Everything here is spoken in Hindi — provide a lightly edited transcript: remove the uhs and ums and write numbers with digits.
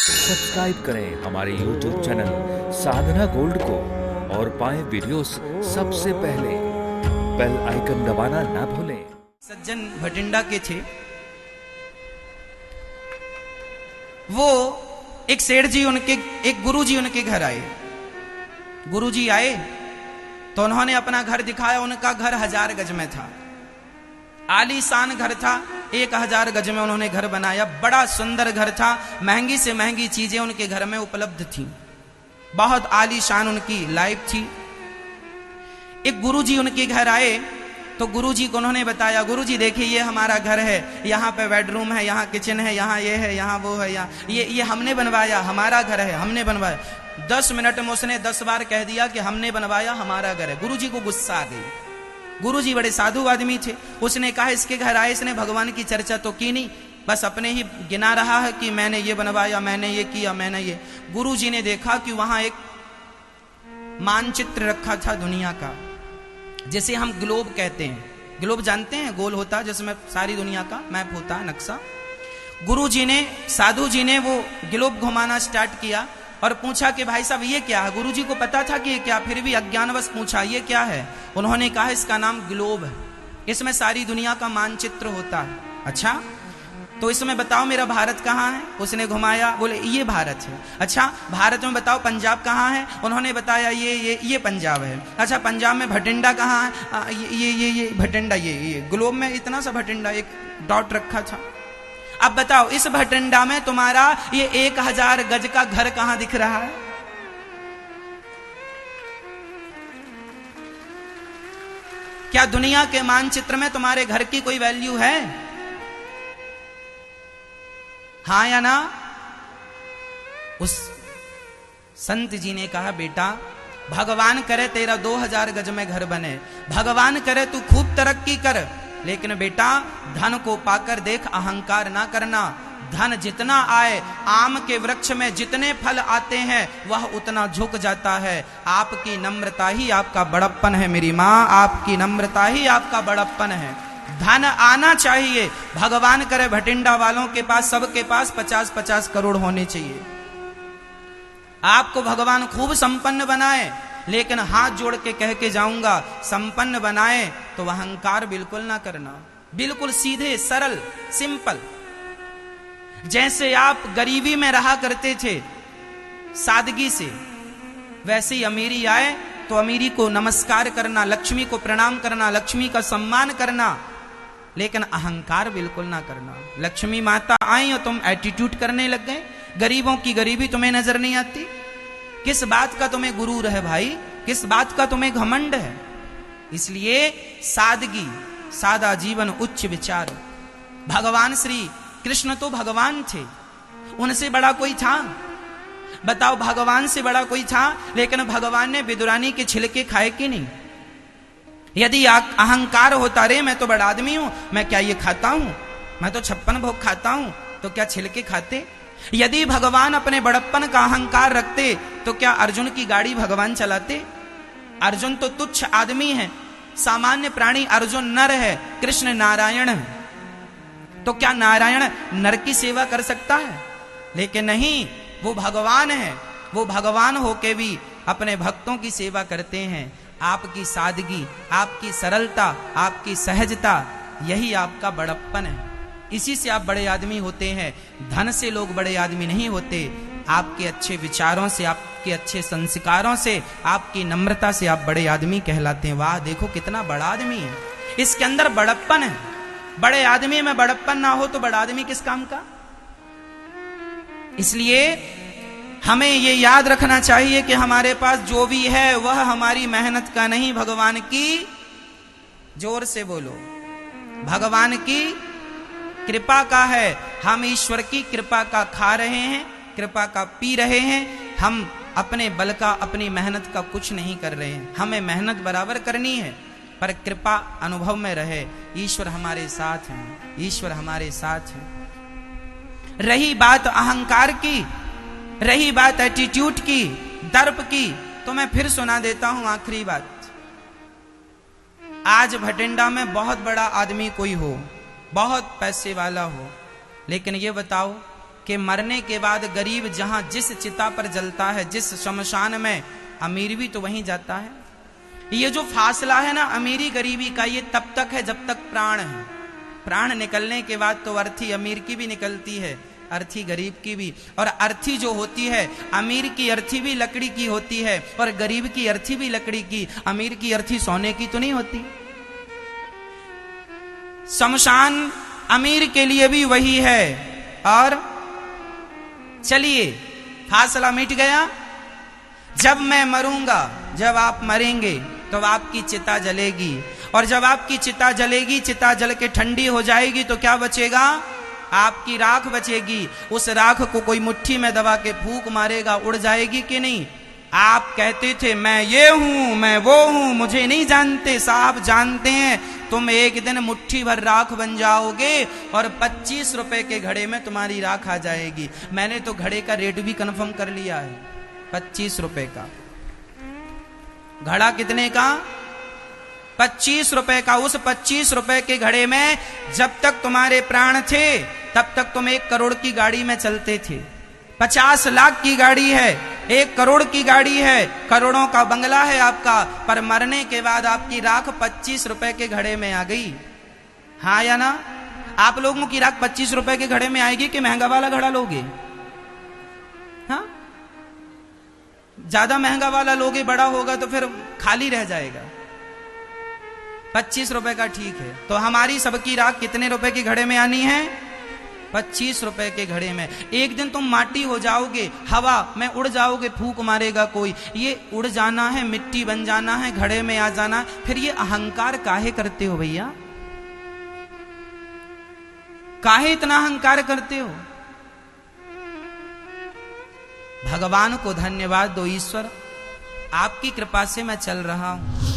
सब्सक्राइब करें हमारे YouTube चैनल साधना गोल्ड को और पाएं वीडियोस सबसे पहले। बेल आइकन दबाना ना भूलें। सज्जन भटिंडा के थे। वो एक सेठ जी एक गुरु जी उनके घर आए। गुरु जी आए तो उन्होंने अपना घर दिखाया। उनका घर 1000 गज में था, आलीशान घर था। 1000 गज में उन्होंने घर बनाया। बड़ा सुंदर घर था, महंगी से महंगी चीजें उनके घर में उपलब्ध थी, बहुत आलीशान उनकी लाइफ थी। एक गुरुजी उनके घर आए तो गुरुजी को उन्होंने बताया, गुरुजी देखिए ये हमारा घर है, यहाँ पे बेडरूम है, यहाँ किचन है, यहाँ ये है, यहाँ वो है, यहाँ ये हमने बनवाया, हमारा घर है, हमने बनवाया। 10 मिनट में उसने 10 बार कह दिया कि हमने बनवाया, हमारा घर है। गुरुजी को गुस्सा आ गई। गुरुजी बड़े साधु आदमी थे। उसने कहा इसके घर आए, इसने भगवान की चर्चा तो की नहीं, बस अपने ही गिना रहा है कि मैंने ये बनवाया, मैंने ये किया, मैंने ये। गुरुजी ने देखा कि वहां एक मानचित्र रखा था दुनिया का, जिसे हम ग्लोब कहते हैं। ग्लोब जानते हैं, गोल होता है जिसमें सारी दुनिया का मैप होता है, नक्शा। गुरुजी ने, साधु जी ने वो ग्लोब घुमाना स्टार्ट किया और पूछा कि भाई साहब ये क्या है। गुरुजी को पता था कि ये क्या, फिर भी अज्ञानवश पूछा ये क्या है। उन्होंने कहा इसका नाम ग्लोब है, इसमें सारी दुनिया का मानचित्र होता है। अच्छा तो इसमें बताओ मेरा भारत कहाँ है। उसने घुमाया, बोले ये भारत है। अच्छा भारत में बताओ पंजाब कहाँ है। उन्होंने बताया ये पंजाब है। अच्छा पंजाब में भटिंडा कहाँ है। ये भटिंडा, ये ग्लोब में इतना सा भटिंडा, एक डॉट रखा था। अब बताओ इस भटिंडा में तुम्हारा ये 1000 गज का घर कहां दिख रहा है। क्या दुनिया के मानचित्र में तुम्हारे घर की कोई वैल्यू है? हाँ या ना? उस संत जी ने कहा बेटा भगवान करे तेरा 2000 गज में घर बने, भगवान करे तू खूब तरक्की कर, लेकिन बेटा धन को पाकर देख अहंकार ना करना। धन जितना आए, आम के वृक्ष में जितने फल आते हैं वह उतना झुक जाता है। आपकी नम्रता ही आपका बड़प्पन है मेरी माँ, आपकी नम्रता ही आपका बड़प्पन है। धन आना चाहिए। भगवान करे भटिंडा वालों के पास, सबके पास 50-50 करोड़ होने चाहिए। आपको भगवान खूब संपन्न बनाए, लेकिन हाथ जोड़ के कह के जाऊंगा संपन्न बनाए तो अहंकार बिल्कुल ना करना। बिल्कुल सीधे सरल सिंपल। जैसे आप गरीबी में रहा करते थे सादगी से, वैसे ही अमीरी आए तो अमीरी को नमस्कार करना, लक्ष्मी को प्रणाम करना, लक्ष्मी का सम्मान करना, लेकिन अहंकार बिल्कुल ना करना। लक्ष्मी माता आई और तुम एटीट्यूड करने लग गए। गरीबों की गरीबी तुम्हें नजर नहीं आती। किस बात का तुम्हें गुरूर है भाई, किस बात का तुम्हें घमंड है। इसलिए सादगी, सादा जीवन, उच्च विचार। भगवान श्री कृष्ण तो भगवान थे, उनसे बड़ा कोई था? बताओ भगवान से बड़ा कोई था? लेकिन भगवान ने विदुरानी के छिलके खाए कि नहीं? यदि अहंकार होता रे मैं तो बड़ा आदमी हूं, मैं क्या ये खाता हूं, मैं तो 56 भोग खाता हूं, तो क्या छिलके खाते? यदि भगवान अपने बड़प्पन का अहंकार रखते तो क्या अर्जुन की गाड़ी भगवान चलाते? अर्जुन तो तुच्छ आदमी है, सामान्य प्राणी। अर्जुन नर है, कृष्ण नारायण है। तो क्या नारायण नर की सेवा कर सकता है? लेकिन नहीं, वो भगवान है। वो भगवान होके भी अपने भक्तों की सेवा करते हैं। आपकी सादगी, आपकी सरलता, आपकी सहजता, यही आपका बड़प्पन है। इसी से आप बड़े आदमी होते हैं। धन से लोग बड़े आदमी नहीं होते। आपके अच्छे विचारों से, आपके अच्छे संस्कारों से, आपकी नम्रता से आप बड़े आदमी कहलाते हैं। वाह देखो कितना बड़ा आदमी है, इसके अंदर बड़प्पन है। बड़े आदमी में बड़प्पन ना हो तो बड़ा आदमी किस काम का? इसलिए हमें ये याद रखना चाहिए कि हमारे पास जो भी है वह हमारी मेहनत का नहीं, भगवान की, जोर से बोलो, भगवान की कृपा का है। हम ईश्वर की कृपा का खा रहे हैं, कृपा का पी रहे हैं। हम अपने बल का, अपनी मेहनत का कुछ नहीं कर रहे हैं। हमें मेहनत बराबर करनी है, पर कृपा अनुभव में रहे। ईश्वर हमारे साथ हैं, ईश्वर हमारे साथ हैं। रही बात अहंकार की, रही बात एटीट्यूड की, दर्प की, तो मैं फिर सुना देता हूं आखिरी बात। आज भटिंडा में बहुत बड़ा आदमी कोई हो, बहुत पैसे वाला हो, लेकिन ये बताओ कि मरने के बाद गरीब जहां जिस चिता पर जलता है, जिस शमशान में, अमीर भी तो वहीं जाता है। ये जो फासला है ना अमीरी गरीबी का, ये तब तक है जब तक प्राण है। प्राण निकलने के बाद तो अर्थी अमीर की भी निकलती है, अर्थी गरीब की भी। और अर्थी जो होती है, अमीर की अर्थी भी लकड़ी की होती है और गरीब की अर्थी भी लकड़ी की। अमीर की अर्थी सोने की तो नहीं होती। शमशान अमीर के लिए भी वही है। और चलिए, फासला मिट गया। जब मैं मरूंगा, जब आप मरेंगे तो आपकी चिता जलेगी, और जब आपकी चिता जलेगी, चिता जल के ठंडी हो जाएगी तो क्या बचेगा? आपकी राख बचेगी। उस राख को कोई मुट्ठी में दबा के फूंक मारेगा, उड़ जाएगी कि नहीं? आप कहते थे मैं ये हूं, मैं वो हूं, मुझे नहीं जानते। साहब जानते हैं। तुम एक दिन मुट्ठी भर राख बन जाओगे और 25 रुपए के घड़े में तुम्हारी राख आ जाएगी। मैंने तो घड़े का रेट भी कंफर्म कर लिया है, 25 रुपए का घड़ा। कितने का? 25 रुपए का। उस 25 रुपए के घड़े में जब तक तुम्हारे प्राण थे तब तक तुम 1 करोड़ की गाड़ी में चलते थे। 50 लाख की गाड़ी है, 1 करोड़ की गाड़ी है, करोड़ों का बंगला है आपका, पर मरने के बाद आपकी राख 25 रुपए के घड़े में आ गई। हाँ या ना? आप लोगों की राख 25 रुपए के घड़े में आएगी कि महंगा वाला घड़ा लोगे? हाँ, ज्यादा महंगा वाला लोगे, बड़ा होगा तो फिर खाली रह जाएगा। 25 रुपए का ठीक है। तो हमारी सबकी राख कितने रुपए के घड़े में आनी है? 25 रुपए के घड़े में। एक दिन तुम माटी हो जाओगे, हवा में उड़ जाओगे, फूंक मारेगा कोई। ये उड़ जाना है, मिट्टी बन जाना है, घड़े में आ जाना है। फिर ये अहंकार काहे करते हो भैया? काहे इतना अहंकार करते हो? भगवान को धन्यवाद दो। ईश्वर आपकी कृपा से मैं चल रहा हूं।